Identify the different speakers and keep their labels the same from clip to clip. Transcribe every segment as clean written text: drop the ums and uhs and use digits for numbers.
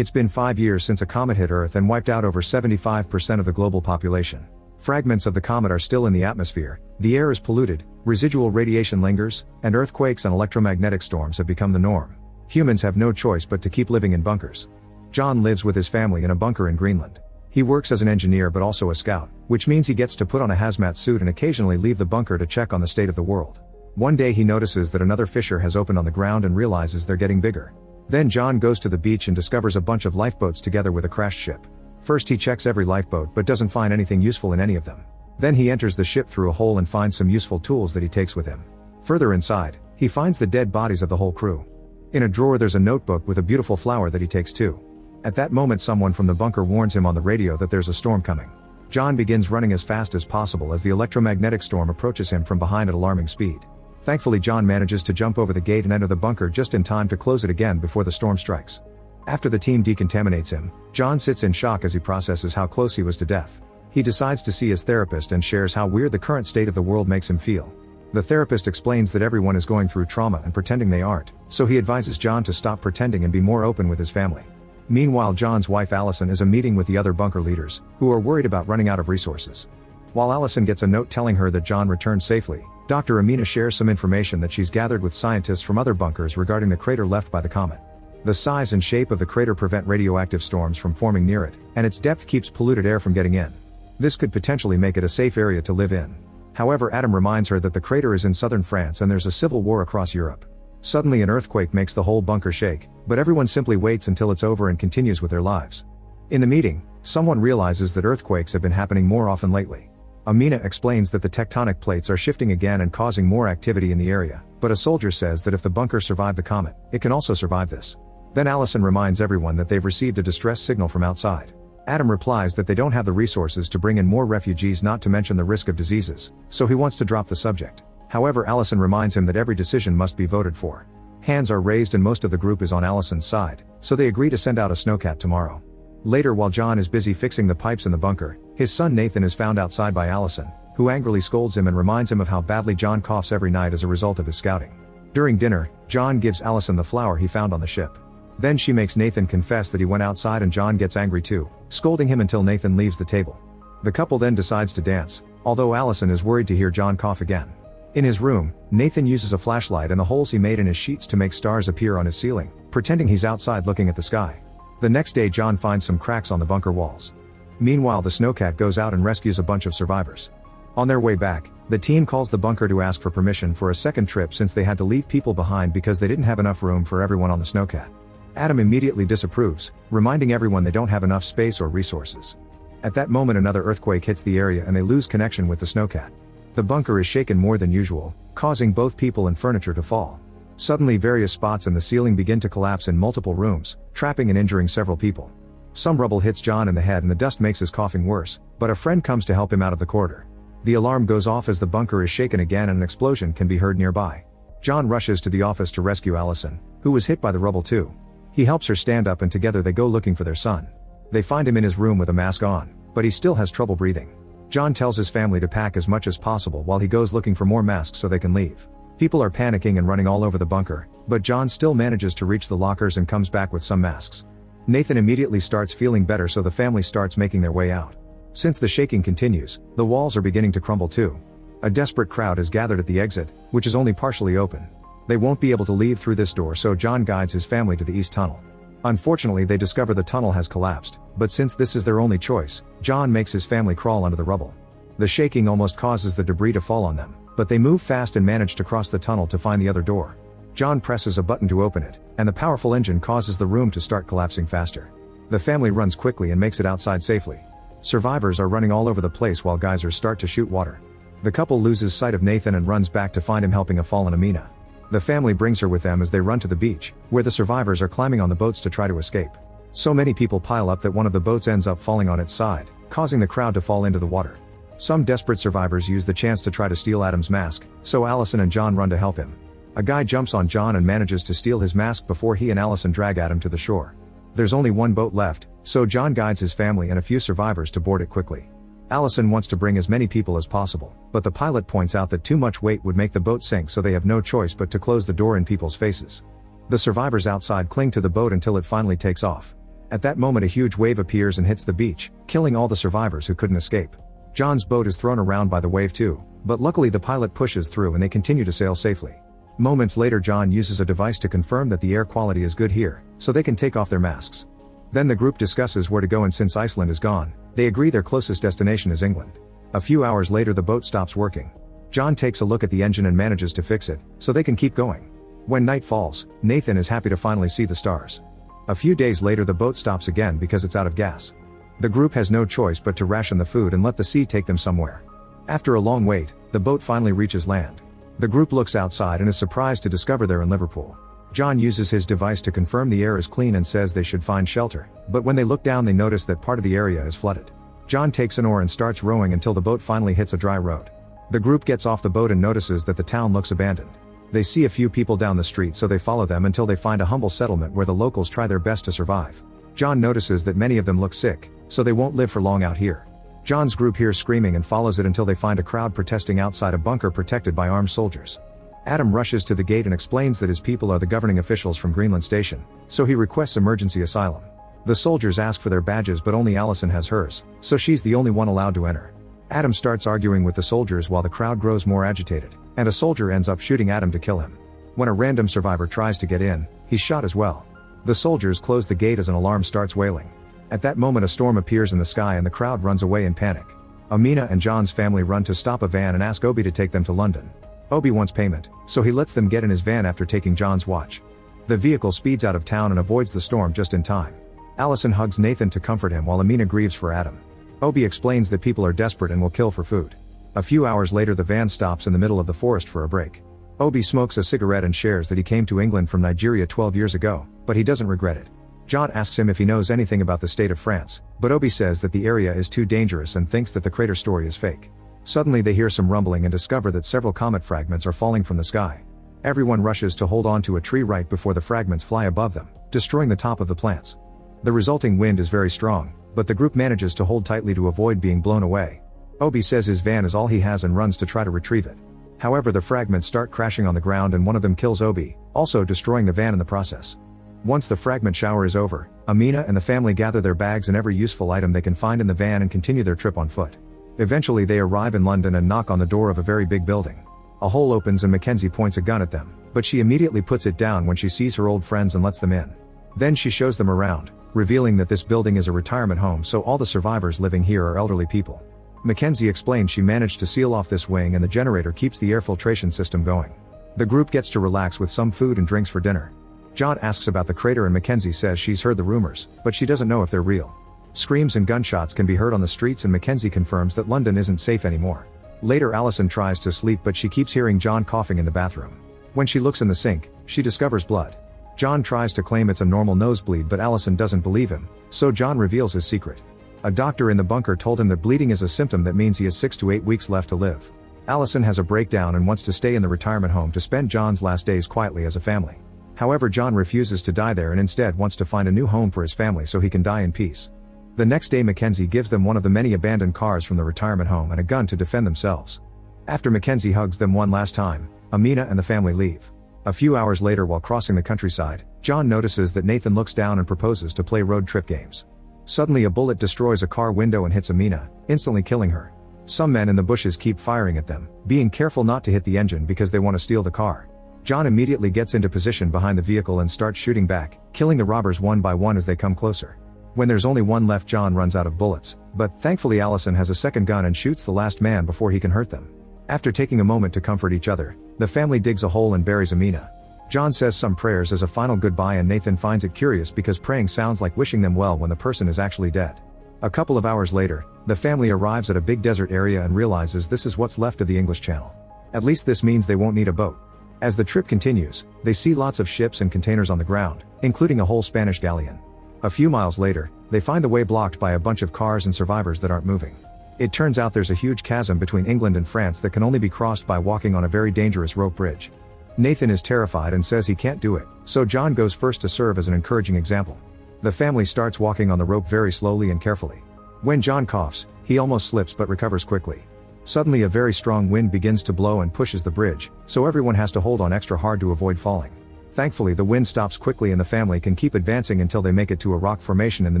Speaker 1: It's been 5 years since a comet hit Earth and wiped out over 75% of the global population. Fragments of the comet are still in the atmosphere, the air is polluted, residual radiation lingers, and earthquakes and electromagnetic storms have become the norm. Humans have no choice but to keep living in bunkers. John lives with his family in a bunker in Greenland. He works as an engineer but also a scout, which means he gets to put on a hazmat suit and occasionally leave the bunker to check on the state of the world. One day he notices that another fissure has opened on the ground and realizes they're getting bigger. Then John goes to the beach and discovers a bunch of lifeboats together with a crashed ship. First he checks every lifeboat but doesn't find anything useful in any of them. Then he enters the ship through a hole and finds some useful tools that he takes with him. Further inside, he finds the dead bodies of the whole crew. In a drawer there's a notebook with a beautiful flower that he takes too. At that moment someone from the bunker warns him on the radio that there's a storm coming. John begins running as fast as possible as the electromagnetic storm approaches him from behind at alarming speed. Thankfully John manages to jump over the gate and enter the bunker just in time to close it again before the storm strikes. After the team decontaminates him, John sits in shock as he processes how close he was to death. He decides to see his therapist and shares how weird the current state of the world makes him feel. The therapist explains that everyone is going through trauma and pretending they aren't, so he advises John to stop pretending and be more open with his family. Meanwhile John's wife Allison is a meeting with the other bunker leaders, who are worried about running out of resources. While Allison gets a note telling her that John returned safely, Dr. Amina shares some information that she's gathered with scientists from other bunkers regarding the crater left by the comet. The size and shape of the crater prevent radioactive storms from forming near it, and its depth keeps polluted air from getting in. This could potentially make it a safe area to live in. However, Adam reminds her that the crater is in southern France and there's a civil war across Europe. Suddenly an earthquake makes the whole bunker shake, but everyone simply waits until it's over and continues with their lives. In the meeting, someone realizes that earthquakes have been happening more often lately. Amina explains that the tectonic plates are shifting again and causing more activity in the area, but a soldier says that if the bunker survived the comet, it can also survive this. Then Allison reminds everyone that they've received a distress signal from outside. Adam replies that they don't have the resources to bring in more refugees, not to mention the risk of diseases, so he wants to drop the subject. However, Allison reminds him that every decision must be voted for. Hands are raised and most of the group is on Allison's side, so they agree to send out a snowcat tomorrow. Later, while John is busy fixing the pipes in the bunker, his son Nathan is found outside by Allison, who angrily scolds him and reminds him of how badly John coughs every night as a result of his scouting. During dinner, John gives Allison the flower he found on the ship. Then she makes Nathan confess that he went outside and John gets angry too, scolding him until Nathan leaves the table. The couple then decides to dance, although Allison is worried to hear John cough again. In his room, Nathan uses a flashlight and the holes he made in his sheets to make stars appear on his ceiling, pretending he's outside looking at the sky. The next day John finds some cracks on the bunker walls. Meanwhile the snowcat goes out and rescues a bunch of survivors. On their way back, the team calls the bunker to ask for permission for a second trip since they had to leave people behind because they didn't have enough room for everyone on the snowcat. Adam immediately disapproves, reminding everyone they don't have enough space or resources. At that moment another earthquake hits the area and they lose connection with the snowcat. The bunker is shaken more than usual, causing both people and furniture to fall. Suddenly various spots in the ceiling begin to collapse in multiple rooms, trapping and injuring several people. Some rubble hits John in the head and the dust makes his coughing worse, but a friend comes to help him out of the corridor. The alarm goes off as the bunker is shaken again and an explosion can be heard nearby. John rushes to the office to rescue Allison, who was hit by the rubble too. He helps her stand up and together they go looking for their son. They find him in his room with a mask on, but he still has trouble breathing. John tells his family to pack as much as possible while he goes looking for more masks so they can leave. People are panicking and running all over the bunker, but John still manages to reach the lockers and comes back with some masks. Nathan immediately starts feeling better, so the family starts making their way out. Since the shaking continues, the walls are beginning to crumble too. A desperate crowd is gathered at the exit, which is only partially open. They won't be able to leave through this door, so John guides his family to the east tunnel. Unfortunately they discover the tunnel has collapsed, but since this is their only choice, John makes his family crawl under the rubble. The shaking almost causes the debris to fall on them, but they move fast and manage to cross the tunnel to find the other door. John presses a button to open it, and the powerful engine causes the room to start collapsing faster. The family runs quickly and makes it outside safely. Survivors are running all over the place while geysers start to shoot water. The couple loses sight of Nathan and runs back to find him helping a fallen Amina. The family brings her with them as they run to the beach, where the survivors are climbing on the boats to try to escape. So many people pile up that one of the boats ends up falling on its side, causing the crowd to fall into the water. Some desperate survivors use the chance to try to steal Adam's mask, so Allison and John run to help him. A guy jumps on John and manages to steal his mask before he and Allison drag Adam to the shore. There's only one boat left, so John guides his family and a few survivors to board it quickly. Allison wants to bring as many people as possible, but the pilot points out that too much weight would make the boat sink, so they have no choice but to close the door in people's faces. The survivors outside cling to the boat until it finally takes off. At that moment a huge wave appears and hits the beach, killing all the survivors who couldn't escape. John's boat is thrown around by the wave too, but luckily the pilot pushes through and they continue to sail safely. Moments later John uses a device to confirm that the air quality is good here, so they can take off their masks. Then the group discusses where to go, and since Iceland is gone, they agree their closest destination is England. A few hours later the boat stops working. John takes a look at the engine and manages to fix it, so they can keep going. When night falls, Nathan is happy to finally see the stars. A few days later the boat stops again because it's out of gas. The group has no choice but to ration the food and let the sea take them somewhere. After a long wait, the boat finally reaches land. The group looks outside and is surprised to discover they're in Liverpool. John uses his device to confirm the air is clean and says they should find shelter, but when they look down they notice that part of the area is flooded. John takes an oar and starts rowing until the boat finally hits a dry road. The group gets off the boat and notices that the town looks abandoned. They see a few people down the street, so they follow them until they find a humble settlement where the locals try their best to survive. John notices that many of them look sick, so they won't live for long out here. John's group hears screaming and follows it until they find a crowd protesting outside a bunker protected by armed soldiers. Adam rushes to the gate and explains that his people are the governing officials from Greenland Station, so he requests emergency asylum. The soldiers ask for their badges, but only Allison has hers, so she's the only one allowed to enter. Adam starts arguing with the soldiers while the crowd grows more agitated, and a soldier ends up shooting Adam to kill him. When a random survivor tries to get in, he's shot as well. The soldiers close the gate as an alarm starts wailing. At that moment a storm appears in the sky and the crowd runs away in panic. Amina and John's family run to stop a van and ask Obi to take them to London. Obi wants payment, so he lets them get in his van after taking John's watch. The vehicle speeds out of town and avoids the storm just in time. Allison hugs Nathan to comfort him while Amina grieves for Adam. Obi explains that people are desperate and will kill for food. A few hours later the van stops in the middle of the forest for a break. Obi smokes a cigarette and shares that he came to England from Nigeria 12 years ago, but he doesn't regret it. John asks him if he knows anything about the state of France, but Obi says that the area is too dangerous and thinks that the crater story is fake. Suddenly they hear some rumbling and discover that several comet fragments are falling from the sky. Everyone rushes to hold on to a tree right before the fragments fly above them, destroying the top of the plants. The resulting wind is very strong, but the group manages to hold tightly to avoid being blown away. Obi says his van is all he has and runs to try to retrieve it. However, the fragments start crashing on the ground and one of them kills Obi, also destroying the van in the process. Once the fragment shower is over, Amina and the family gather their bags and every useful item they can find in the van and continue their trip on foot. Eventually they arrive in London and knock on the door of a very big building. A hole opens and Mackenzie points a gun at them, but she immediately puts it down when she sees her old friends and lets them in. Then she shows them around, revealing that this building is a retirement home, so all the survivors living here are elderly people. Mackenzie explains she managed to seal off this wing and the generator keeps the air filtration system going. The group gets to relax with some food and drinks for dinner. John asks about the crater and Mackenzie says she's heard the rumors, but she doesn't know if they're real. Screams and gunshots can be heard on the streets and Mackenzie confirms that London isn't safe anymore. Later Allison tries to sleep but she keeps hearing John coughing in the bathroom. When she looks in the sink, she discovers blood. John tries to claim it's a normal nosebleed but Allison doesn't believe him, so John reveals his secret. A doctor in the bunker told him that bleeding is a symptom that means he has 6 to 8 weeks left to live. Allison has a breakdown and wants to stay in the retirement home to spend John's last days quietly as a family. However, John refuses to die there and instead wants to find a new home for his family so he can die in peace. The next day Mackenzie gives them one of the many abandoned cars from the retirement home and a gun to defend themselves. After Mackenzie hugs them one last time, Amina and the family leave. A few hours later while crossing the countryside, John notices that Nathan looks down and proposes to play road trip games. Suddenly a bullet destroys a car window and hits Amina, instantly killing her. Some men in the bushes keep firing at them, being careful not to hit the engine because they want to steal the car. John immediately gets into position behind the vehicle and starts shooting back, killing the robbers one by one as they come closer. When there's only one left, John runs out of bullets, but thankfully Allison has a second gun and shoots the last man before he can hurt them. After taking a moment to comfort each other, the family digs a hole and buries Amina. John says some prayers as a final goodbye and Nathan finds it curious because praying sounds like wishing them well when the person is actually dead. A couple of hours later, the family arrives at a big desert area and realizes this is what's left of the English Channel. At least this means they won't need a boat. As the trip continues, they see lots of ships and containers on the ground, including a whole Spanish galleon. A few miles later, they find the way blocked by a bunch of cars and survivors that aren't moving. It turns out there's a huge chasm between England and France that can only be crossed by walking on a very dangerous rope bridge. Nathan is terrified and says he can't do it, so John goes first to serve as an encouraging example. The family starts walking on the rope very slowly and carefully. When John coughs, he almost slips but recovers quickly. Suddenly a very strong wind begins to blow and pushes the bridge, so everyone has to hold on extra hard to avoid falling. Thankfully the wind stops quickly and the family can keep advancing until they make it to a rock formation in the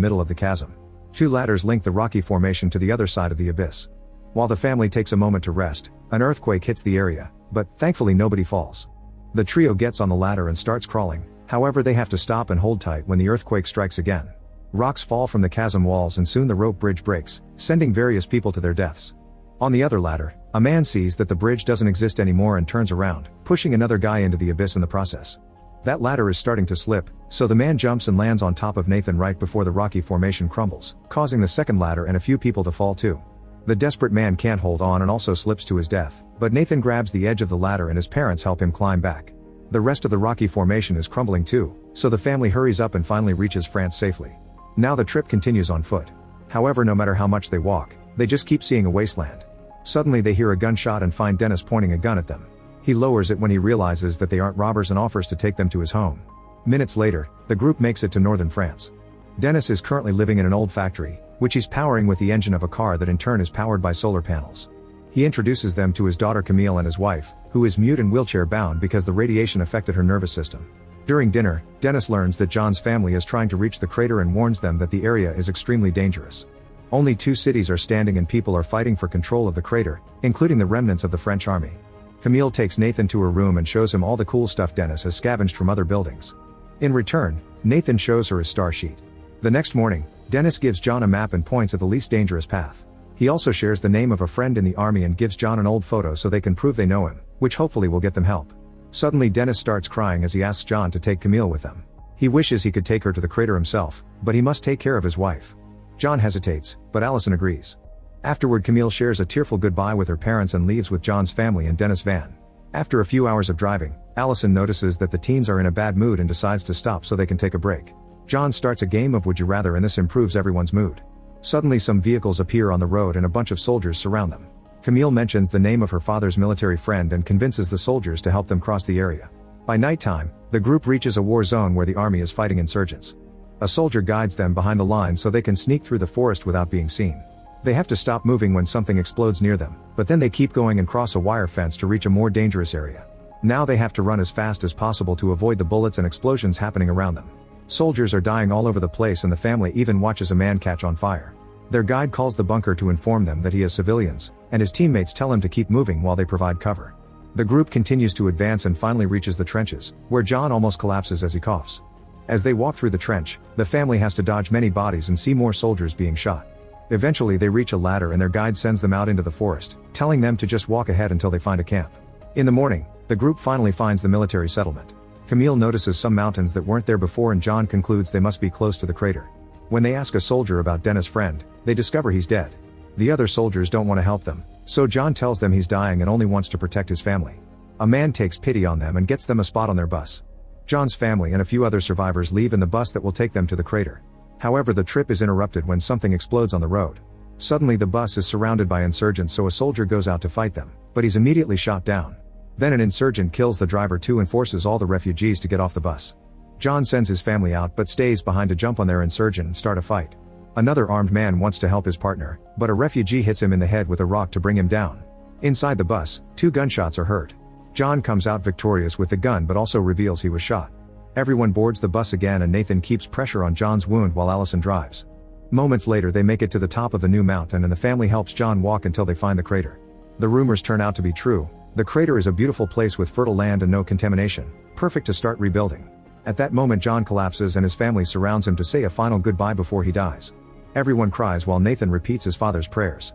Speaker 1: middle of the chasm. 2 ladders link the rocky formation to the other side of the abyss. While the family takes a moment to rest, an earthquake hits the area, but thankfully nobody falls. The trio gets on the ladder and starts crawling, however they have to stop and hold tight when the earthquake strikes again. Rocks fall from the chasm walls and soon the rope bridge breaks, sending various people to their deaths. On the other ladder, a man sees that the bridge doesn't exist anymore and turns around, pushing another guy into the abyss in the process. That ladder is starting to slip, so the man jumps and lands on top of Nathan right before the rocky formation crumbles, causing the second ladder and a few people to fall too. The desperate man can't hold on and also slips to his death, but Nathan grabs the edge of the ladder and his parents help him climb back. The rest of the rocky formation is crumbling too, so the family hurries up and finally reaches France safely. Now the trip continues on foot. However, no matter how much they walk, they just keep seeing a wasteland. Suddenly they hear a gunshot and find Dennis pointing a gun at them. He lowers it when he realizes that they aren't robbers and offers to take them to his home. Minutes later, the group makes it to northern France. Dennis is currently living in an old factory, which he's powering with the engine of a car that in turn is powered by solar panels. He introduces them to his daughter Camille and his wife, who is mute and wheelchair bound because the radiation affected her nervous system. During dinner, Dennis learns that John's family is trying to reach the crater and warns them that the area is extremely dangerous. Only 2 cities are standing and people are fighting for control of the crater, including the remnants of the French army. Camille takes Nathan to her room and shows him all the cool stuff Dennis has scavenged from other buildings. In return, Nathan shows her his star sheet. The next morning, Dennis gives John a map and points at the least dangerous path. He also shares the name of a friend in the army and gives John an old photo so they can prove they know him, which hopefully will get them help. Suddenly Dennis starts crying as he asks John to take Camille with them. He wishes he could take her to the crater himself, but he must take care of his wife. John hesitates, but Allison agrees. Afterward, Camille shares a tearful goodbye with her parents and leaves with John's family in Dennis' van. After a few hours of driving, Allison notices that the teens are in a bad mood and decides to stop so they can take a break. John starts a game of Would You Rather and this improves everyone's mood. Suddenly some vehicles appear on the road and a bunch of soldiers surround them. Camille mentions the name of her father's military friend and convinces the soldiers to help them cross the area. By nighttime, the group reaches a war zone where the army is fighting insurgents. A soldier guides them behind the line so they can sneak through the forest without being seen. They have to stop moving when something explodes near them, but then they keep going and cross a wire fence to reach a more dangerous area. Now they have to run as fast as possible to avoid the bullets and explosions happening around them. Soldiers are dying all over the place and the family even watches a man catch on fire. Their guide calls the bunker to inform them that he has civilians, and his teammates tell him to keep moving while they provide cover. The group continues to advance and finally reaches the trenches, where John almost collapses as he coughs. As they walk through the trench, the family has to dodge many bodies and see more soldiers being shot. Eventually they reach a ladder and their guide sends them out into the forest, telling them to just walk ahead until they find a camp. In the morning, the group finally finds the military settlement. Camille notices some mountains that weren't there before and John concludes they must be close to the crater. When they ask a soldier about Dennis' friend, they discover he's dead. The other soldiers don't want to help them, so John tells them he's dying and only wants to protect his family. A man takes pity on them and gets them a spot on their bus. John's family and a few other survivors leave in the bus that will take them to the crater. However, the trip is interrupted when something explodes on the road. Suddenly the bus is surrounded by insurgents, so a soldier goes out to fight them, but he's immediately shot down. Then an insurgent kills the driver too and forces all the refugees to get off the bus. John sends his family out but stays behind to jump on their insurgent and start a fight. Another armed man wants to help his partner, but a refugee hits him in the head with a rock to bring him down. Inside the bus, 2 gunshots are heard. John comes out victorious with the gun but also reveals he was shot. Everyone boards the bus again and Nathan keeps pressure on John's wound while Allison drives. Moments later they make it to the top of the new mountain and the family helps John walk until they find the crater. The rumors turn out to be true. The crater is a beautiful place with fertile land and no contamination, perfect to start rebuilding. At that moment John collapses and his family surrounds him to say a final goodbye before he dies. Everyone cries while Nathan repeats his father's prayers.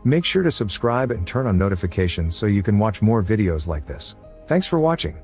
Speaker 1: Make sure to subscribe and turn on notifications so you can watch more videos like this. Thanks for watching.